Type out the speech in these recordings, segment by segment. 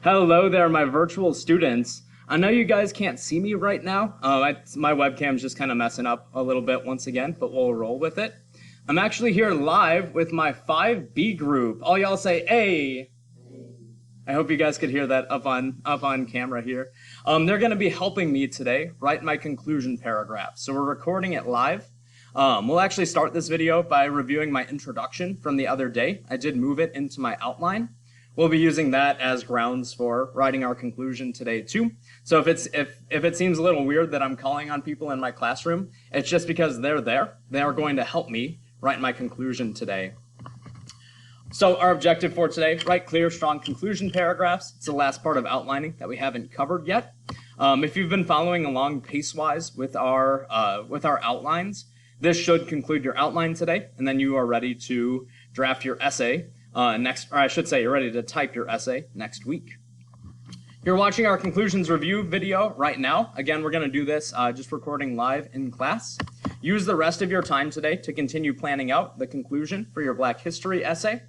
Hello there, my virtual students. I know you guys can't see me right now. My webcam's just kind of messing up a little bit once again, but we'll roll with it. I'm actually here live with my 5B group. All y'all say, "Hey." I hope you guys could hear that up on camera here. They're going to be helping me today write my conclusion paragraph. So we're recording it live. We'll actually start this video by reviewing my introduction from the other day. I did move it into my outline. We'll be using that as grounds for writing our conclusion today too. So if it seems a little weird that I'm calling on people in my classroom, it's just because they're there. They are going to help me write my conclusion today. So our objective for today, write clear, strong conclusion paragraphs. It's the last part of outlining that we haven't covered yet. If you've been following along pace-wise with our outlines, this should conclude your outline today, and then you are ready to draft your essay you're ready to type your essay next week. You're watching our conclusions review video right now. Again, we're going to do this just recording live in class. Use the rest of your time today to continue planning out the conclusion for your Black History essay.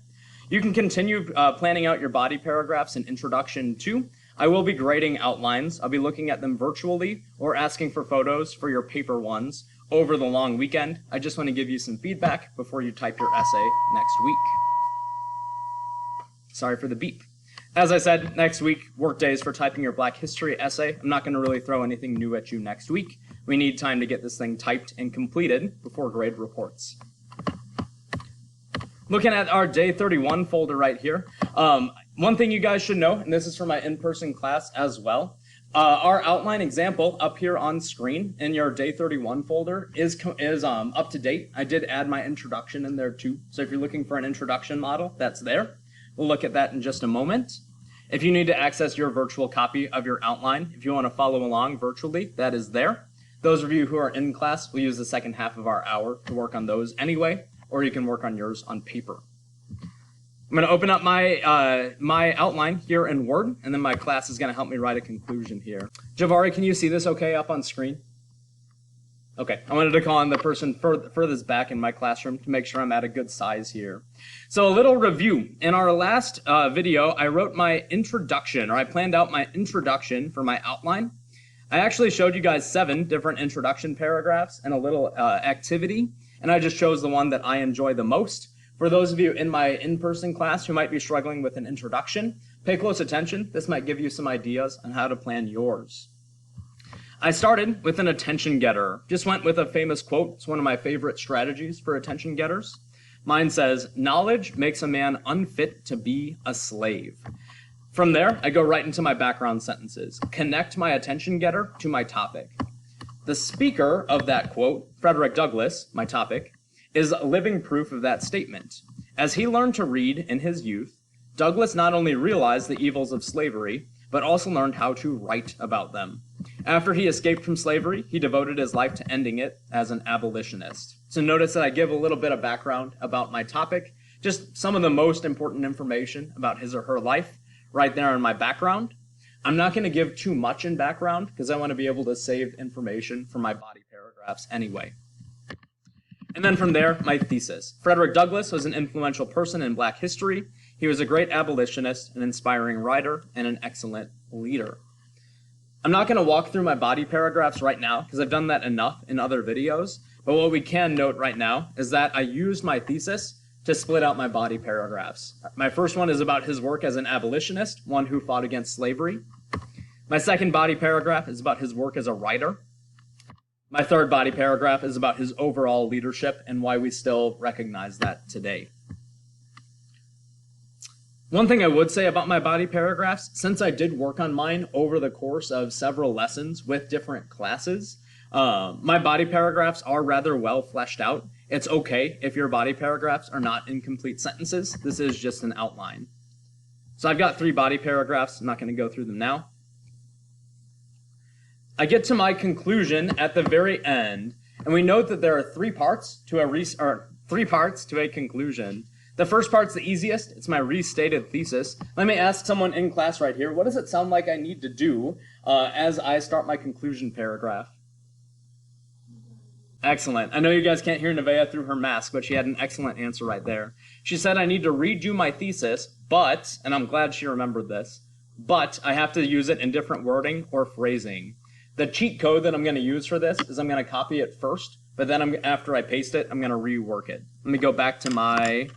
You can continue planning out your body paragraphs and introduction too. I will be grading outlines. I'll be looking at them virtually or asking for photos for your paper ones over the long weekend. I just want to give you some feedback before you type your essay next week. Sorry for the beep. As I said, next week, work days for typing your Black History essay. I'm not going to really throw anything new at you next week. We need time to get this thing typed and completed before grade reports. Looking at our day 31 folder right here, one thing you guys should know, and this is for my in-person class as well, our outline example up here on screen in your day 31 folder is up to date. I did add my introduction in there too, so if you're looking for an introduction model, that's there. We'll look at that in just a moment. If you need to access your virtual copy of your outline, if you want to follow along virtually, that is there. Those of you who are in class, we'll use the second half of our hour to work on those anyway, or you can work on yours on paper. I'm going to open up my outline here in Word, and then my class is going to help me write a conclusion here. Javari, can you see this okay up on screen? Okay, I wanted to call on the person furthest back in my classroom to make sure I'm at a good size here. So a little review. In our last video, I wrote my introduction, or I planned out my introduction for my outline. I actually showed you guys 7 different introduction paragraphs and a little activity, and I just chose the one that I enjoy the most. For those of you in my in-person class who might be struggling with an introduction, pay close attention. This might give you some ideas on how to plan yours. I started with an attention getter. Just went with a famous quote. It's one of my favorite strategies for attention getters. Mine says, "Knowledge makes a man unfit to be a slave." From there, I go right into my background sentences. Connect my attention getter to my topic. The speaker of that quote, Frederick Douglass, my topic, is living proof of that statement. As he learned to read in his youth, Douglass not only realized the evils of slavery, but also learned how to write about them. After he escaped from slavery, he devoted his life to ending it as an abolitionist. So notice that I give a little bit of background about my topic, just some of the most important information about his or her life right there in my background. I'm not going to give too much in background because I want to be able to save information for my body paragraphs anyway. And then from there, my thesis. Frederick Douglass was an influential person in Black history. He was a great abolitionist, an inspiring writer, and an excellent leader. I'm not going to walk through my body paragraphs right now because I've done that enough in other videos, but what we can note right now is that I used my thesis to split out my body paragraphs. My first one is about his work as an abolitionist, one who fought against slavery. My second body paragraph is about his work as a writer. My third body paragraph is about his overall leadership and why we still recognize that today. One thing I would say about my body paragraphs, since I did work on mine over the course of several lessons with different classes, my body paragraphs are rather well fleshed out. It's okay if your body paragraphs are not in complete sentences. This is just an outline. So I've got 3 body paragraphs. I'm not going to go through them now. I get to my conclusion at the very end, and we note that there are 3 parts to a conclusion. The first part's the easiest. It's my restated thesis. Let me ask someone in class right here, what does it sound like I need to do as I start my conclusion paragraph? Excellent. I know you guys can't hear Nevaeh through her mask, but she had an excellent answer right there. She said, I need to read you my thesis, but, and I'm glad she remembered this, but I have to use it in different wording or phrasing. The cheat code that I'm going to use for this is I'm going to copy it first, but then after I paste it, I'm going to rework it. Let me go back to my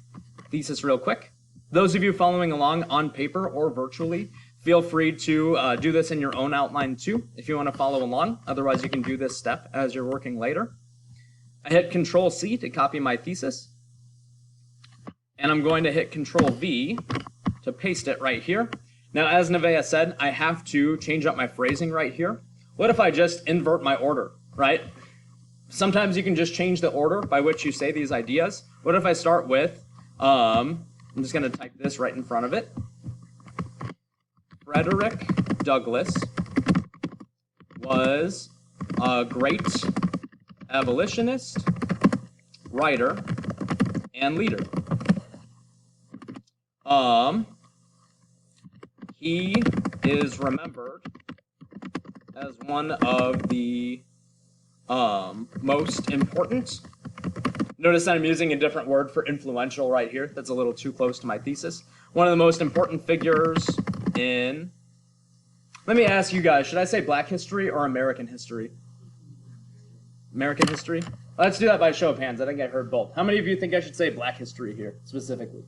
thesis real quick. Those of you following along on paper or virtually, feel free to do this in your own outline too, if you want to follow along. Otherwise, you can do this step as you're working later. I hit Control-C to copy my thesis. And I'm going to hit Control-V to paste it right here. Now, as Nevaeh said, I have to change up my phrasing right here. What if I just invert my order, right? Sometimes you can just change the order by which you say these ideas. What if I start with, I'm just going to type this right in front of it. Frederick Douglass was a great abolitionist, writer, and leader. He is remembered as one of the most important. Notice that I'm using a different word for influential right here. That's a little too close to my thesis. One of the most important figures in... Let me ask you guys, should I say Black history or American history? American history? Let's do that by show of hands. I think I heard both. How many of you think I should say Black history here, specifically?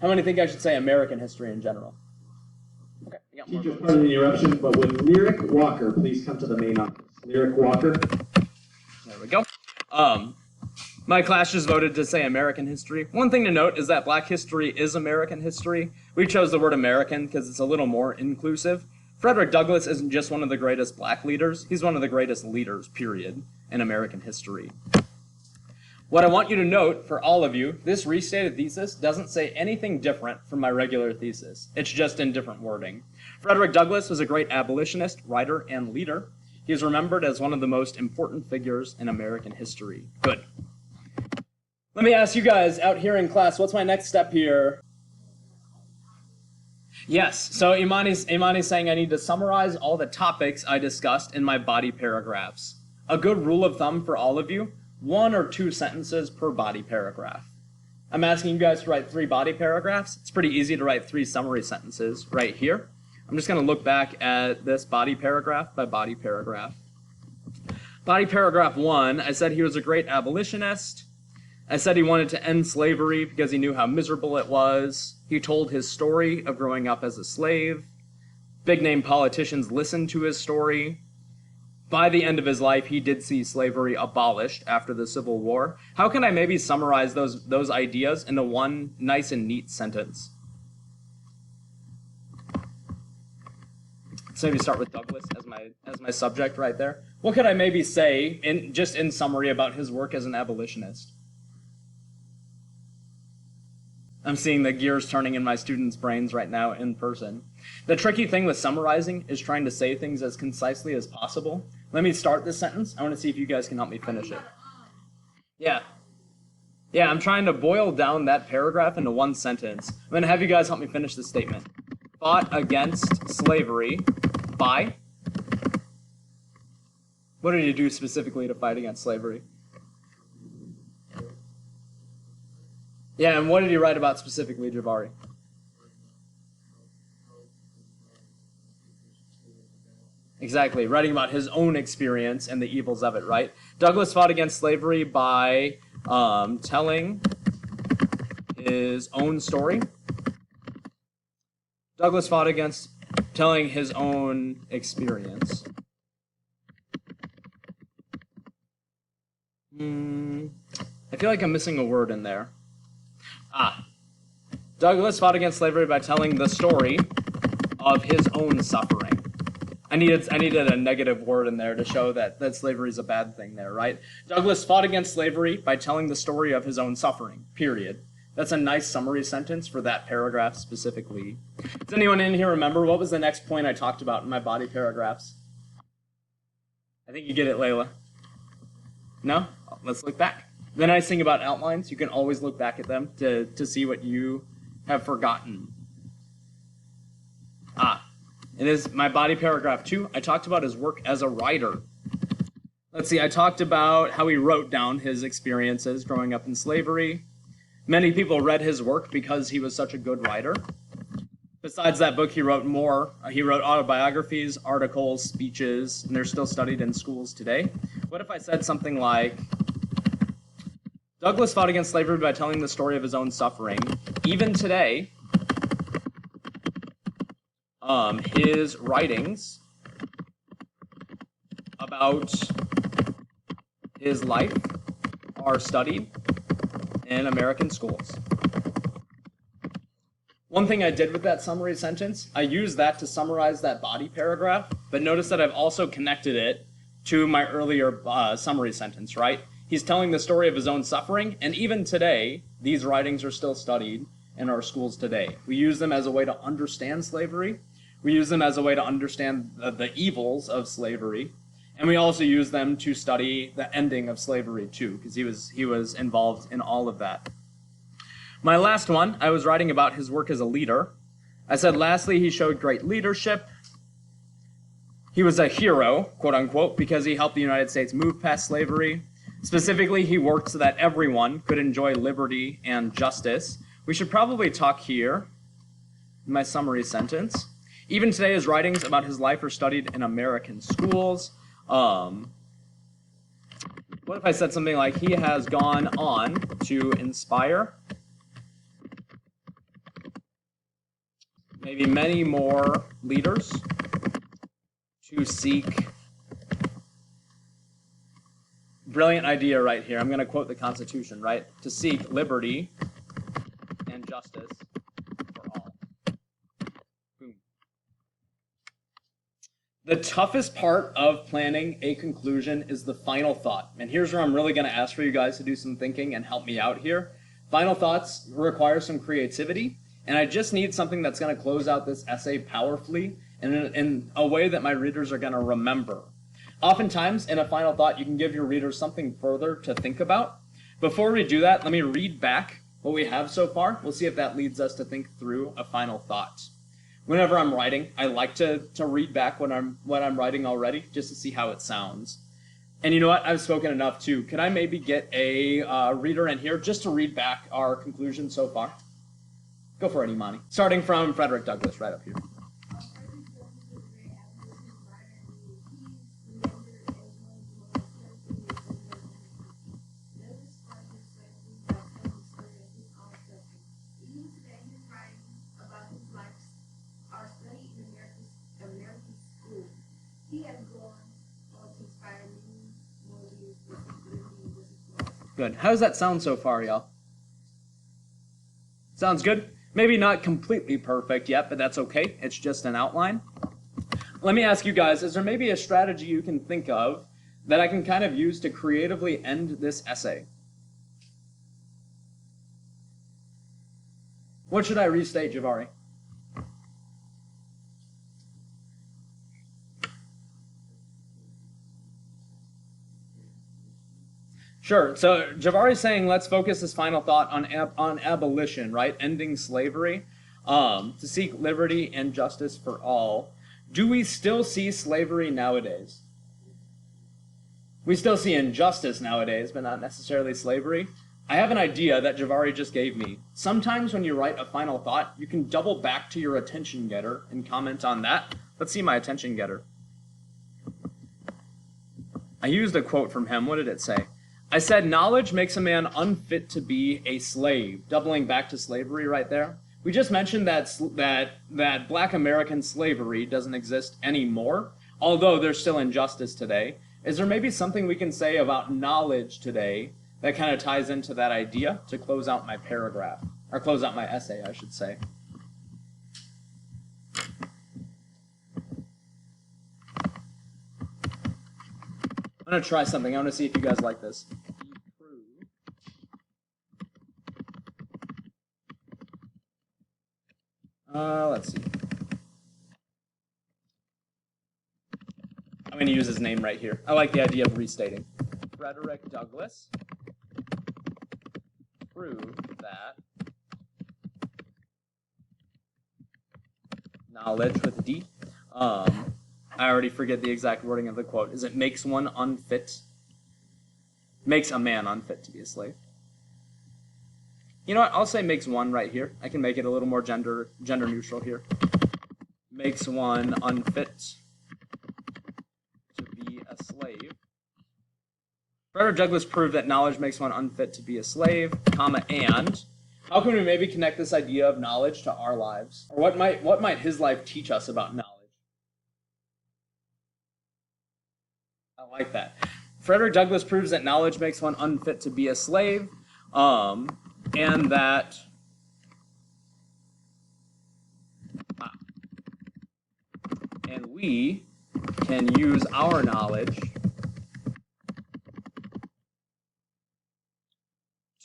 How many think I should say American history in general? Okay, I got more. Teacher, pardon the interruption, but would Lyric Walker please come to the main office? Lyric Walker. There we go. My class just voted to say American history. One thing to note is that Black history is American history. We chose the word American because it's a little more inclusive. Frederick Douglass isn't just one of the greatest Black leaders. He's one of the greatest leaders, period, in American history. What I want you to note, for all of you, this restated thesis doesn't say anything different from my regular thesis. It's just in different wording. Frederick Douglass was a great abolitionist, writer, and leader. He is remembered as one of the most important figures in American history. Good. Let me ask you guys out here in class, what's my next step here? Yes, so Imani's saying I need to summarize all the topics I discussed in my body paragraphs. A good rule of thumb for all of you, 1 or 2 sentences per body paragraph. I'm asking you guys to write 3 body paragraphs. It's pretty easy to write 3 summary sentences right here. I'm just going to look back at this body paragraph by body paragraph. Body paragraph 1, I said he was a great abolitionist. I said he wanted to end slavery because he knew how miserable it was. He told his story of growing up as a slave. Big-name politicians listened to his story. By the end of his life, he did see slavery abolished after the Civil War. How can I maybe summarize those ideas into one nice and neat sentence? Let's maybe start with Douglass as my subject right there. What could I maybe say just in summary about his work as an abolitionist? I'm seeing the gears turning in my students' brains right now in person. The tricky thing with summarizing is trying to say things as concisely as possible. Let me start this sentence. I want to see if you guys can help me finish it. Yeah, I'm trying to boil down that paragraph into one sentence. I'm going to have you guys help me finish this statement. Fought against slavery by... What did he do specifically to fight against slavery? Yeah, and what did he write about specifically, Jabari? Exactly, writing about his own experience and the evils of it, right? Douglass fought against slavery by telling his own story. Douglass fought against telling his own experience. I feel like I'm missing a word in there. Douglass fought against slavery by telling the story of his own suffering. I needed a negative word in there to show that slavery is a bad thing there, right? Douglass fought against slavery by telling the story of his own suffering, period. That's a nice summary sentence for that paragraph specifically. Does anyone in here remember what was the next point I talked about in my body paragraphs? I think you get it, Layla. No? Let's look back. The nice thing about outlines, you can always look back at them to see what you have forgotten. It is my body paragraph 2. I talked about his work as a writer. Let's see, I talked about how he wrote down his experiences growing up in slavery. Many people read his work because he was such a good writer. Besides that book, he wrote more. He wrote autobiographies, articles, speeches, and they're still studied in schools today. What if I said something like, Douglass fought against slavery by telling the story of his own suffering. Even today, his writings about his life are studied in American schools. One thing I did with that summary sentence, I used that to summarize that body paragraph, but notice that I've also connected it to my earlier summary sentence, right? He's telling the story of his own suffering, and even today, these writings are still studied in our schools today. We use them as a way to understand slavery. We use them as a way to understand the evils of slavery, and we also use them to study the ending of slavery too, because he was involved in all of that. My last one, I was writing about his work as a leader. I said, lastly, he showed great leadership. He was a hero, quote unquote, because he helped the United States move past slavery. Specifically, he worked so that everyone could enjoy liberty and justice. We should probably talk here in my summary sentence. Even today, his writings about his life are studied in American schools. What if I said something like, he has gone on to inspire maybe many more leaders to seek, brilliant idea right here, I'm going to quote the Constitution, right? To seek liberty and justice for all. Boom. The toughest part of planning a conclusion is the final thought. And here's where I'm really going to ask for you guys to do some thinking and help me out here. Final thoughts require some creativity. And I just need something that's going to close out this essay powerfully and in a way that my readers are going to remember. Oftentimes, in a final thought, you can give your readers something further to think about. Before we do that, let me read back what we have so far. We'll see if that leads us to think through a final thought. Whenever I'm writing, I like to read back what I'm writing already, just to see how it sounds. And you know what? I've spoken enough, too. Could I maybe get a reader in here just to read back our conclusion so far? Go for it, Imani. Starting from Frederick Douglass, right up here. Good. How does that sound so far, y'all? Sounds good? Maybe not completely perfect yet, but that's okay. It's just an outline. Let me ask you guys, is there maybe a strategy you can think of that I can kind of use to creatively end this essay? What should I restate, Javari? Sure. So Javari's saying let's focus this final thought on abolition, right? Ending slavery, to seek liberty and justice for all. Do we still see slavery nowadays? We still see injustice nowadays, but not necessarily slavery. I have an idea that Javari just gave me. Sometimes when you write a final thought, you can double back to your attention getter and comment on that. Let's see my attention getter. I used a quote from him. What did it say? I said, knowledge makes a man unfit to be a slave. Doubling back to slavery right there. We just mentioned that Black American slavery doesn't exist anymore, although there's still injustice today. Is there maybe something we can say about knowledge today that kind of ties into that idea to close out my paragraph, or close out my essay, I should say? I'm going to try something. I want to see if you guys like this. Let's see. I'm going to use his name right here. I like the idea of restating. Frederick Douglass proved that knowledge with a D. I already forget the exact wording of the quote. Is it makes one unfit? Makes a man unfit to be a slave. You know what? I'll say makes one right here. I can make it a little more gender neutral here. makes one unfit to be a slave. Frederick Douglass proved that knowledge makes one unfit to be a slave, comma, and how can we maybe connect this idea of knowledge to our lives? Or what might his life teach us about knowledge? I like that. Frederick Douglass proves that knowledge makes one unfit to be a slave, and that and we can use our knowledge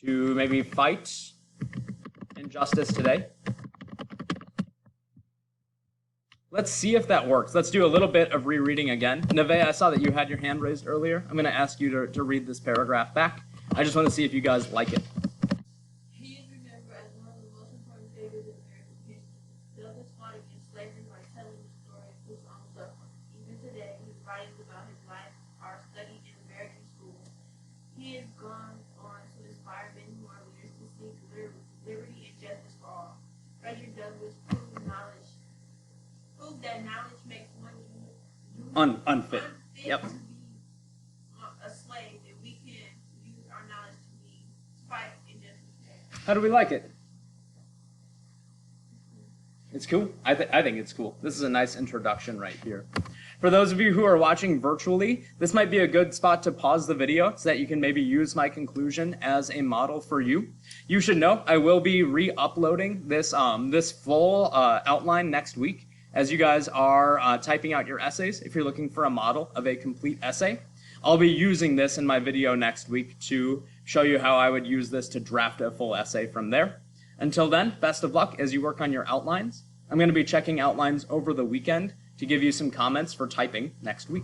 to maybe fight injustice today. Let's see if that works. Let's do a little bit of rereading again. Nevaeh, I saw that you had your hand raised earlier. I'm going to ask you to read this paragraph back. I just want to see if you guys like it. He is remembered as one of the most important figures in American history. Douglass fought against slavery by telling the story of his own suffering. Even today, his writings about his life are studied in American schools. He has gone on to inspire many more leaders to seek liberty and justice for all. Frederick Douglass proved that knowledge makes one Unfit. Yep. to be a slave, that we can use our knowledge to fight injustice. How do we like it? It's cool. I think it's cool. This is a nice introduction right here. For those of you who are watching virtually, this might be a good spot to pause the video so that you can maybe use my conclusion as a model for you. You should know I will be re-uploading this full outline next week as you guys are typing out your essays. If you're looking for a model of a complete essay, I'll be using this in my video next week to show you how I would use this to draft a full essay from there. Until then, best of luck as you work on your outlines. I'm going to be checking outlines over the weekend to give you some comments for typing next week.